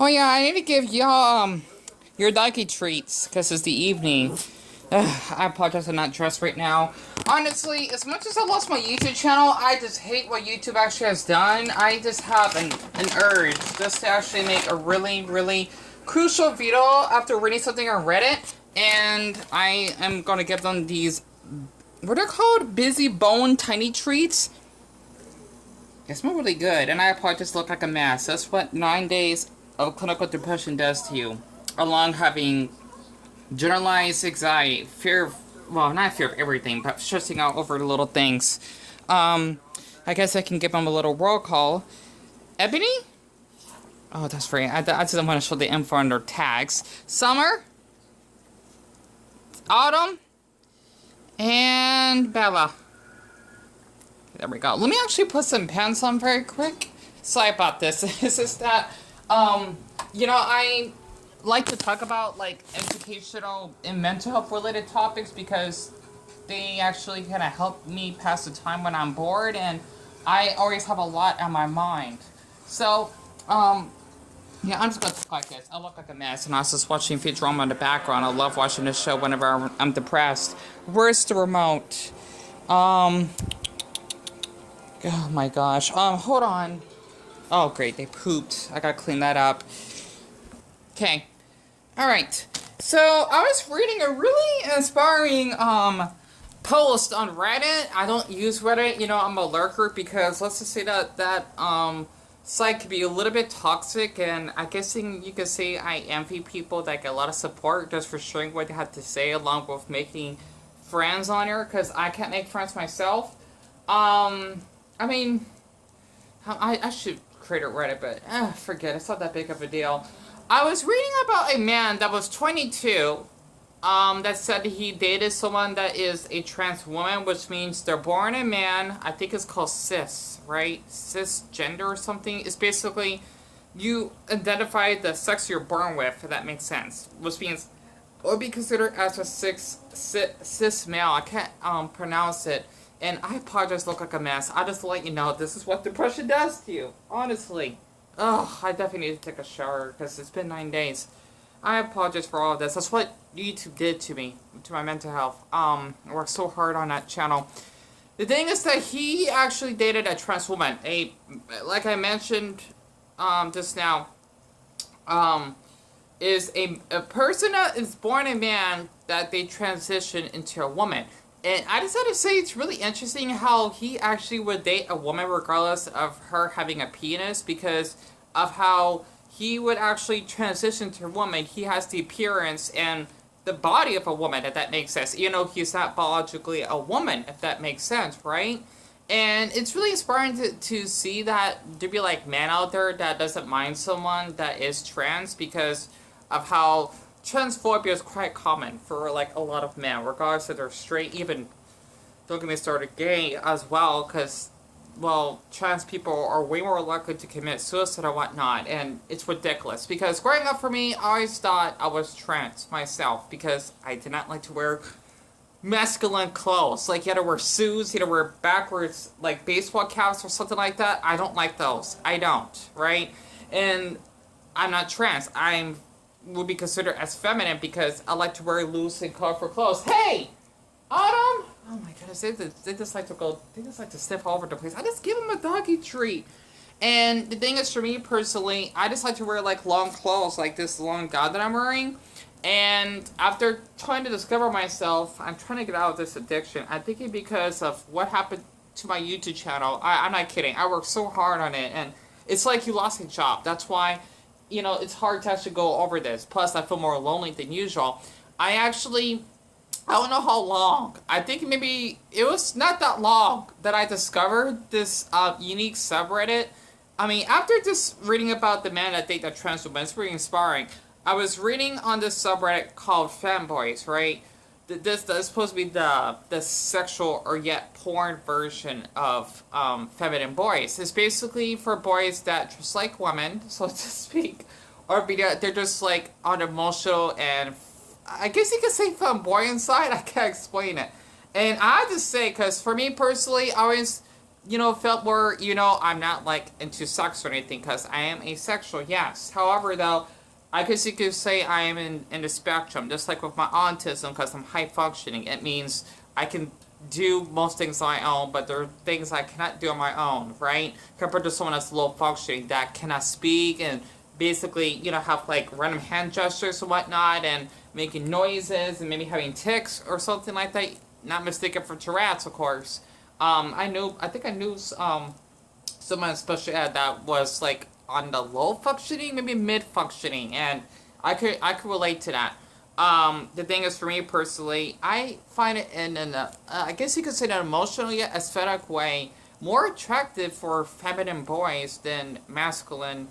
Oh yeah, I need to give y'all your Nike treats because it's the evening. I apologize, I'm not dressed right now. Honestly, as much as I lost my YouTube channel, I just hate what YouTube actually has done. I just have an urge just to actually make a really crucial video after reading something on Reddit, and I am gonna give them these, what are they called? Busy Bone Tiny Treats. They smell really good, and I apologize, look like a mess. That's what 9 days of clinical depression does to you, along having generalized anxiety, fear of, well, not fear of everything, but stressing out over the little things. I guess I can give them a little roll call. Ebony? Oh, that's right. I didn't want to show the info on their tags. Summer? Autumn? And Bella. There we go. Let me actually put some pants on very quick. Sorry about this. It's just that, you know, I like to talk about, like, educational and mental health related topics because they actually kind of help me pass the time when I'm bored, and I always have a lot on my mind. So, yeah, I'm just gonna talk like this. I look like a mess, and I was just watching Futurama in the background. I love watching this show whenever I'm depressed. Where's the remote? Oh my gosh. Hold on. Oh, great. They pooped. I gotta clean that up. Okay. Alright. So, I was reading a really inspiring, post on Reddit. I don't use Reddit. You know, I'm a lurker because let's just say that site can be a little bit toxic, and I guess you could say I envy people that get a lot of support just for sharing what they have to say along with making friends on here, because I can't make friends myself. I mean, I should create a Reddit, but forget it. It's not that big of a deal. I was reading about a man that was 22, that said he dated someone that is a trans woman, which means they're born a man. I think it's called cis, right? Cisgender or something. It's basically you identify the sex you're born with, if that makes sense. Which means, or be considered as a cis male. I can't pronounce it. And I apologize, look like a mess. I just let you know, this is what depression does to you. Honestly. Ugh, I definitely need to take a shower, because it's been 9 days. I apologize for all of this. That's what YouTube did to me, to my mental health. I worked so hard on that channel. The thing is that he actually dated a trans woman. Like I mentioned just now, is a person that is born a man that they transition into a woman. And I just had to say, it's really interesting how he actually would date a woman regardless of her having a penis, because of how he would actually transition to a woman. He has the appearance and the body of a woman, if that makes sense. You know, he's not biologically a woman, if that makes sense, right? And it's really inspiring to see that there be, like, man out there that doesn't mind someone that is trans, because of how transphobia is quite common for, like, a lot of men, regardless if they're straight, even, don't get me started, gay as well, because, well, trans people are way more likely to commit suicide or whatnot, and it's ridiculous, because growing up for me, I always thought I was trans myself, because I did not like to wear masculine clothes. Like, you had to wear suits, you had to wear backwards, like, baseball caps or something like that. I don't like those. I don't, right? And I'm not trans. Would be considered as feminine because I like to wear loose and colorful clothes. Hey! Autumn! Oh my goodness, they just like to sniff all over the place. I just give them a doggy treat. And the thing is, for me personally, I just like to wear, like, long clothes, like this long gown that I'm wearing. And after trying to discover myself, I'm trying to get out of this addiction. I think it's because of what happened to my YouTube channel. I'm not kidding. I worked so hard on it, and it's like you lost a job. That's why, you know, it's hard to actually go over this. Plus, I feel more lonely than usual. I don't know how long. I think maybe it was not that long that I discovered this unique subreddit. I mean, after just reading about the man that dated a trans woman, it's pretty inspiring. I was reading on this subreddit called Femboys, right? This is supposed to be the sexual or yet porn version of feminine boys. It's basically for boys that just like women, so to speak, or they're just like on emotional and I guess you could say flamboyant side. I can't explain it. And I have to say, because for me personally, I always felt more, I'm not like into sex or anything because I am asexual, yes. However, though, I guess you could say I am in the spectrum, just like with my autism because I'm high functioning. It means I can do most things on my own, but there are things I cannot do on my own, right? Compared to someone that's low functioning that cannot speak and basically, have like random hand gestures and whatnot and making noises and maybe having tics or something like that. Not mistaken for Tourette's, of course. I think I knew someone special ed that was like on the low functioning, maybe mid functioning, and I could relate to that. The thing is, for me personally, I find it in an I guess you could say an emotional yet aesthetic way more attractive for feminine boys than masculine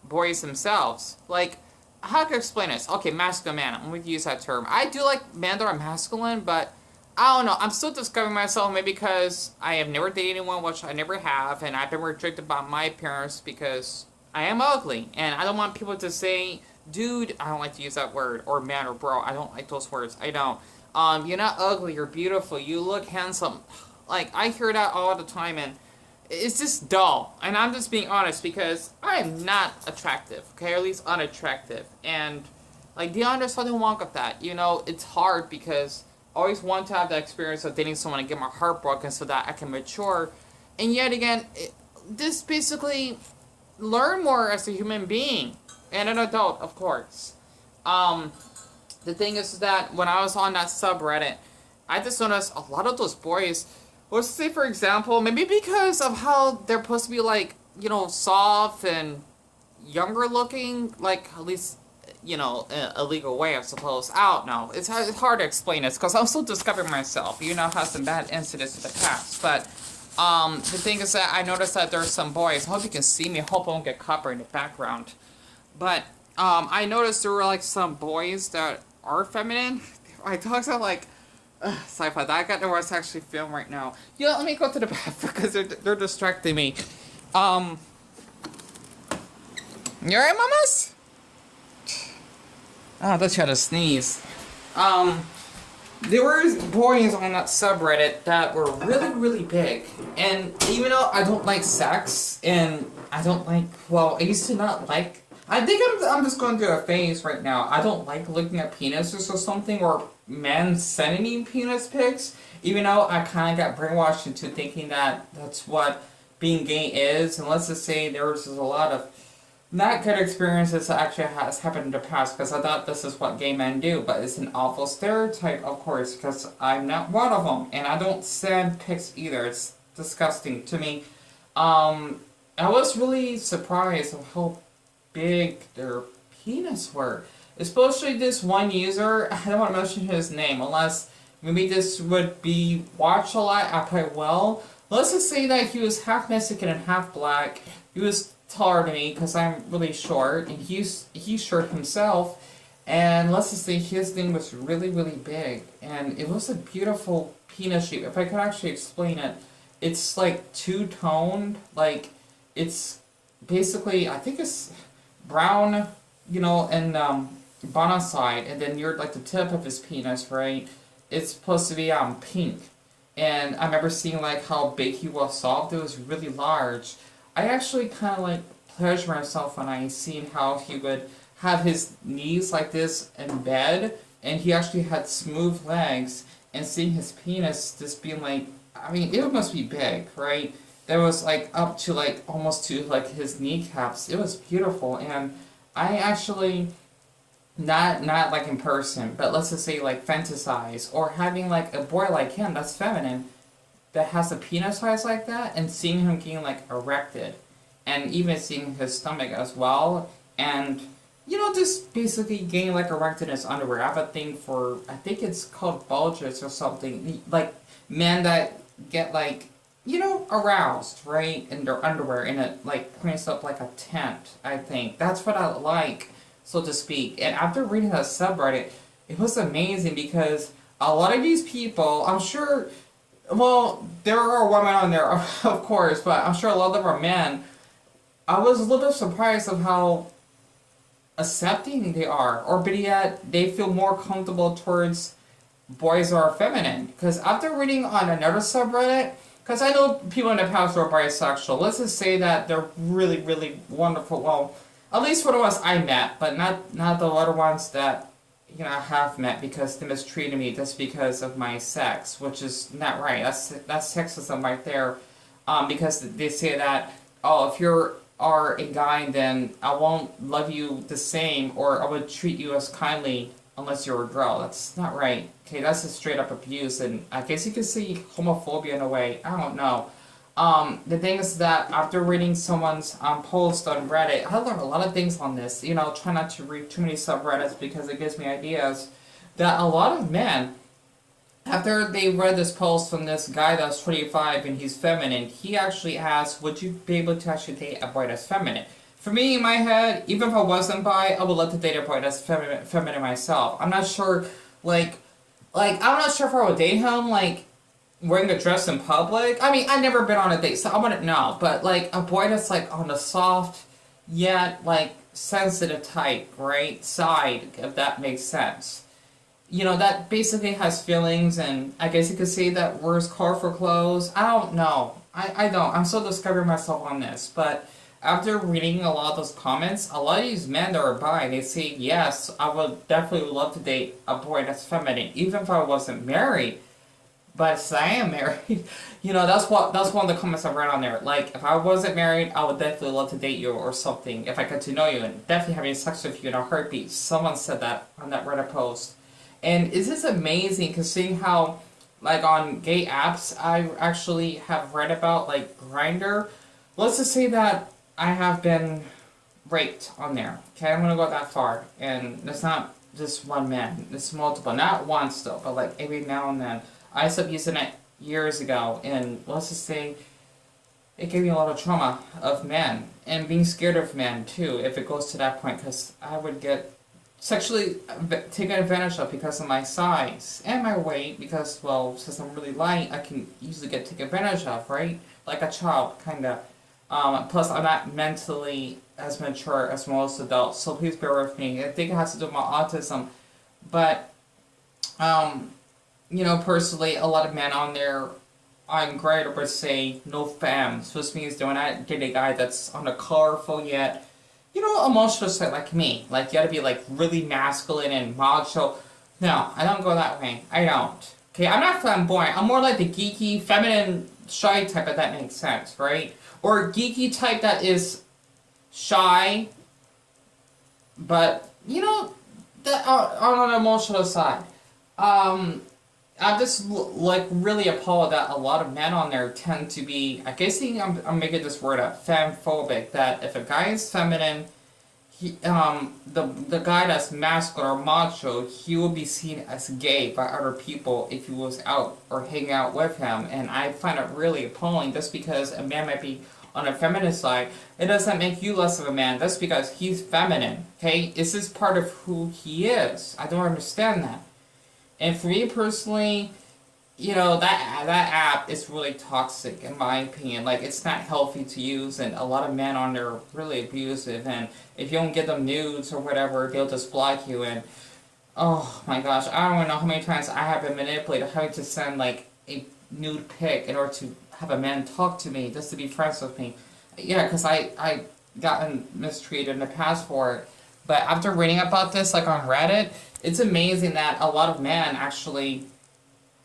boys themselves. Like, how can I explain this? Okay, masculine man. I'm going to use that term. I do like men that are masculine, but I don't know. I'm still discovering myself, maybe because I have never dated anyone, which I never have, and I've been restricted by my parents because I am ugly, and I don't want people to say, dude, I don't like to use that word, or man, or bro. I don't like those words. I don't. You're not ugly. You're beautiful. You look handsome. Like, I hear that all the time, and it's just dull. And I'm just being honest because I am not attractive, okay? Or at least unattractive. And, like, do you understand the wrong with that? It's hard because I always want to have the experience of dating someone and get my heart broken so that I can mature. And yet again, this basically learn more as a human being. And an adult, of course. The thing is that when I was on that subreddit, I just noticed a lot of those boys, let's say for example, maybe because of how they're supposed to be like, soft and younger looking, like at least, a legal way, I suppose. I don't know. It's hard to explain this because I'm still discovering myself. Had some bad incidents in the past. But the thing is that I noticed that there's some boys. I hope you can see me. I hope I won't get copper in the background. But I noticed there were like some boys that are feminine. I talked about like sci-fi. I got to watch actually film right now. Let me go to the bathroom because they're distracting me. You alright, mamas? I thought you had to sneeze. There were boys on that subreddit that were really, really big. And even though I don't like sex, and I don't like, I used to not like, I think I'm just going through a phase right now. I don't like looking at penises or something, or men sending me penis pics, even though I kind of got brainwashed into thinking that that's what being gay is. And let's just say there was just a lot of not good experiences that actually has happened in the past, because I thought this is what gay men do, but it's an awful stereotype, of course, because I'm not one of them, and I don't send pics either. It's disgusting to me. I was really surprised of how big their penis were, especially this one user. I don't want to mention his name unless maybe this would be watched a lot. I probably will. Let's just say that he was half Mexican and half black. He was taller than me because I'm really short, and he's short himself. And let's just say his thing was really, really big, and it was a beautiful penis shape. If I could actually explain it, it's like two-toned. Like, it's basically, I think it's brown, and bottom side, and then you're like the tip of his penis, right? It's supposed to be pink. And I remember seeing like how big he was soft. It was really large. I actually kind of like pleasure myself when I seen how he would have his knees like this in bed, and he actually had smooth legs, and seeing his penis just being like, I mean, it must be big, right? That was like up to like almost to like his kneecaps. It was beautiful, and I actually not like in person, but let's just say like fantasize or having like a boy like him that's feminine, that has a penis size like that, and seeing him getting like erected, and even seeing his stomach as well, and just basically getting like erected in his underwear. I have a thing for, I think it's called bulges or something, like men that get like aroused, right, in their underwear, and it like points up like a tent. I think that's what I like, so to speak. And after reading that subreddit, it was amazing because a lot of these people, I'm sure. Well, there are women on there, of course, but I'm sure a lot of them are men. I was a little bit surprised of how accepting they are, or but yet they feel more comfortable towards boys who are feminine. Because after reading on another subreddit, because I know people in the past who are bisexual. Let's just say that they're really, really wonderful. Well, at least for the ones I met, but not the other ones that I have met because they mistreated me just because of my sex, which is not right. That's sexism right there, because they say that, oh, if you're are a guy, then I won't love you the same, or I would treat you as kindly unless you're a girl. That's not right. Okay, that's a straight up abuse, and I guess you could see homophobia in a way. I don't know. The thing is that after reading someone's post on Reddit, I learned a lot of things on this. Try not to read too many subreddits because it gives me ideas. That a lot of men, after they read this post from this guy that's 25 and he's feminine, he actually asked, would you be able to actually date a boy that's feminine? For me, in my head, even if I wasn't bi, I would love to date a boy that's feminine myself. I'm not sure, I'm not sure if I would date him, wearing a dress in public. I mean, I've never been on a date, so I wouldn't know. But, a boy that's, on the soft, yet, sensitive type, right, side, if that makes sense. That basically has feelings, and I guess you could say that wears colorful clothes. I don't know. I don't. I'm still discovering myself on this. But after reading a lot of those comments, a lot of these men that are bi, they say, yes, I would definitely love to date a boy that's feminine, even if I wasn't married. But since I am married, that's one of the comments I read on there. If I wasn't married, I would definitely love to date you or something, if I got to know you, and definitely having sex with you in a heartbeat. Someone said that on that Reddit post. And is this amazing, considering how, on gay apps, I actually have read about, Grindr. Let's just say that I have been raped on there. Okay, I'm gonna go that far. And it's not just one man, it's multiple. Not once, though, but, every now and then. I stopped using it years ago, and let's just say it gave me a lot of trauma of men, and being scared of men, too, if it goes to that point, because I would get sexually taken advantage of because of my size and my weight, because, well, since I'm really light, I can easily get taken advantage of, right? Like a child, kind of. Plus, I'm not mentally as mature as most adults, so please bear with me. I think it has to do with my autism. But, personally, a lot of men on there on Grindr would say, no fams, which means they're not getting a guy that's on a colorful yet, emotional side like me. You gotta be, really masculine and macho. No, I don't go that way. I don't. Okay, I'm not flamboyant. I'm more like the geeky, feminine, shy type, if that makes sense, right? Or geeky type that is shy, but, that on an emotional side. I'm just, really appalled that a lot of men on there tend to be, I guess I'm making this word up, femphobic, that if a guy is feminine, he, the guy that's masculine or macho, he will be seen as gay by other people if he was out or hanging out with him, and I find it really appalling. Just because a man might be on a feminine side, it doesn't make you less of a man, just because he's feminine, okay? This is part of who he is. I don't understand that. And for me personally, that app is really toxic in my opinion. It's not healthy to use, and a lot of men on there are really abusive, and if you don't get them nudes or whatever, they'll just block you, and oh my gosh, I don't even know how many times I have been manipulated, having to send a nude pic in order to have a man talk to me, just to be friends with me. Yeah, because I gotten mistreated in the past for it. But after reading about this, on Reddit, it's amazing that a lot of men actually,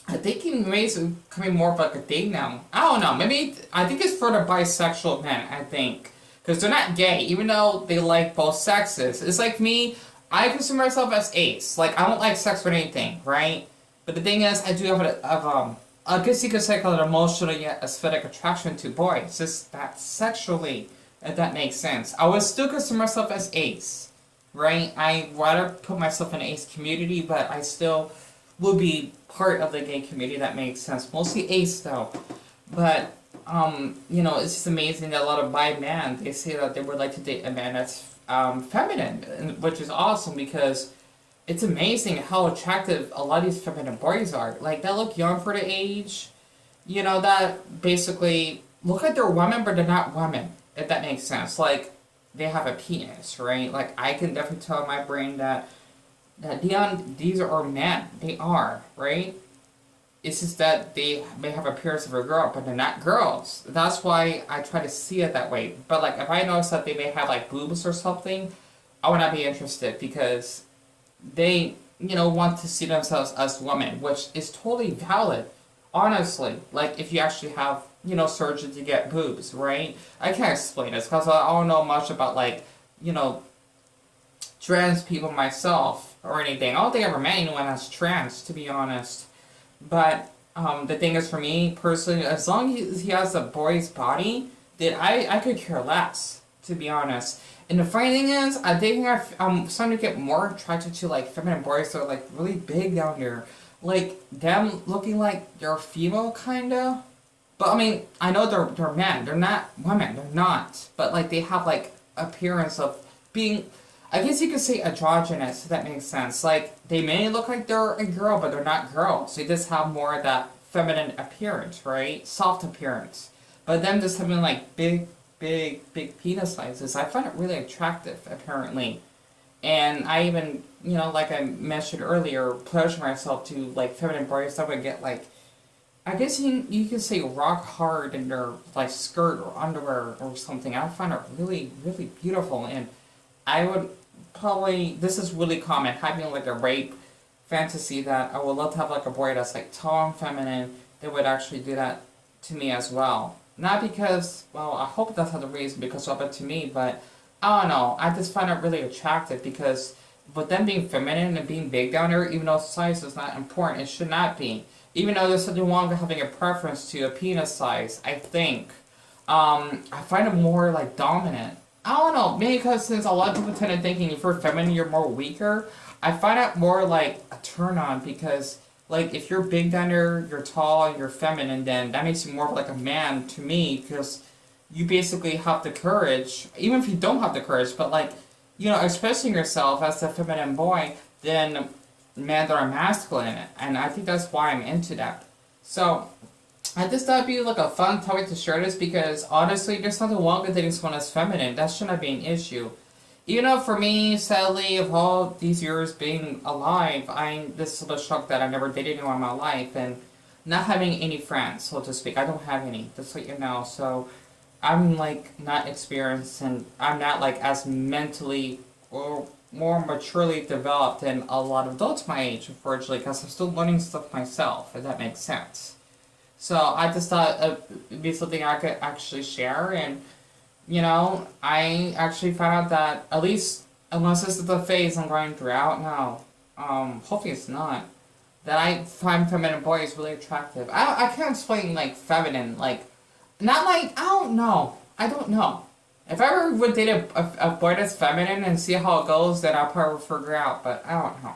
I think it's becoming more of a thing now. I don't know, maybe, I think it's for the bisexual men, I think. Because they're not gay, even though they like both sexes. It's like me, I consider myself as ace. I don't like sex or anything, right? But the thing is, I do have I guess you could say an emotional yet aesthetic attraction to boys. Just that sexually, if that makes sense. I would still consider myself as ace, right? I rather put myself in the ace community, but I still will be part of the gay community, that makes sense. Mostly ace, though. But, it's just amazing that a lot of bi men, they say that they would like to date a man that's feminine, which is awesome, because it's amazing how attractive a lot of these feminine boys are. They look young for the age. That basically look like they're women, but they're not women, if that makes sense. They have a penis, right? I can definitely tell in my brain that these are men. They are, right? It's just that they may have appearance of a girl, but they're not girls. That's why I try to see it that way. But like, if I notice that they may have like boobs or something, I would not be interested because they, want to see themselves as women, which is totally valid. Honestly, like if you actually have, surgery to get boobs, right? I can't explain this because I don't know much about like, you know, trans people myself or anything. I don't think I ever met anyone that's trans, to be honest. But the thing is, for me personally, as long as he has a boy's body, then I could care less, to be honest. And the funny thing is, I think I'm starting to get more attracted to like feminine boys that are like really big down there, like them looking like they're female kinda. But I mean, I know they're men. They're not women. They're not. But like they have like appearance of being, I guess you could say androgynous, if that makes sense. Like, they may look like they're a girl, but they're not girls. They just have more of that feminine appearance, right? Soft appearance. But them just having, like, big penis sizes, I find it really attractive, apparently. And I even, like I mentioned earlier, pleasure myself to, like, feminine boys that would get, like, I guess you could say rock hard in their, like, skirt or underwear or something. I find it really, really beautiful. And I would probably, this is really common, having like a rape fantasy that I would love to have like a boy that's like tall and feminine that would actually do that to me as well. Not because, well, I hope that's not the reason because of it to me, but I don't know. I just find it really attractive because with them being feminine and being big down there, even though size is not important, it should not be. Even though there's something wrong with having a preference to a penis size, I think. I find it more like dominant. I don't know, maybe because since a lot of people tend to thinking if you're feminine, you're more weaker. I find it more like a turn on because, like, if you're big down there, you're tall, and you're feminine, then that makes you more of like a man to me because you basically have the courage, even if you don't have the courage, but like, expressing yourself as a feminine boy, then men that are masculine, and I think that's why I'm into that. So, I just thought it'd be like a fun topic to share this because honestly, there's nothing wrong with dating someone that's feminine. That shouldn't be an issue. Even though for me, sadly, of all these years being alive, I'm just a little shocked that I never dated anyone in my life and not having any friends, so to speak. I don't have any, just so you know. So I'm like not experienced and I'm not like as mentally or more maturely developed than a lot of adults my age, unfortunately, because I'm still learning stuff myself, if that makes sense. So I just thought it'd be something I could actually share, and I actually found out that at least unless this is the phase I'm going through, I don't know. Hopefully it's not. That I find feminine boys really attractive. I can't explain like feminine, like not like I don't know. If I ever would date a boy that's feminine and see how it goes, then I'll probably figure out. But I don't know.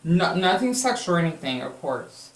No, nothing sexual or anything, of course.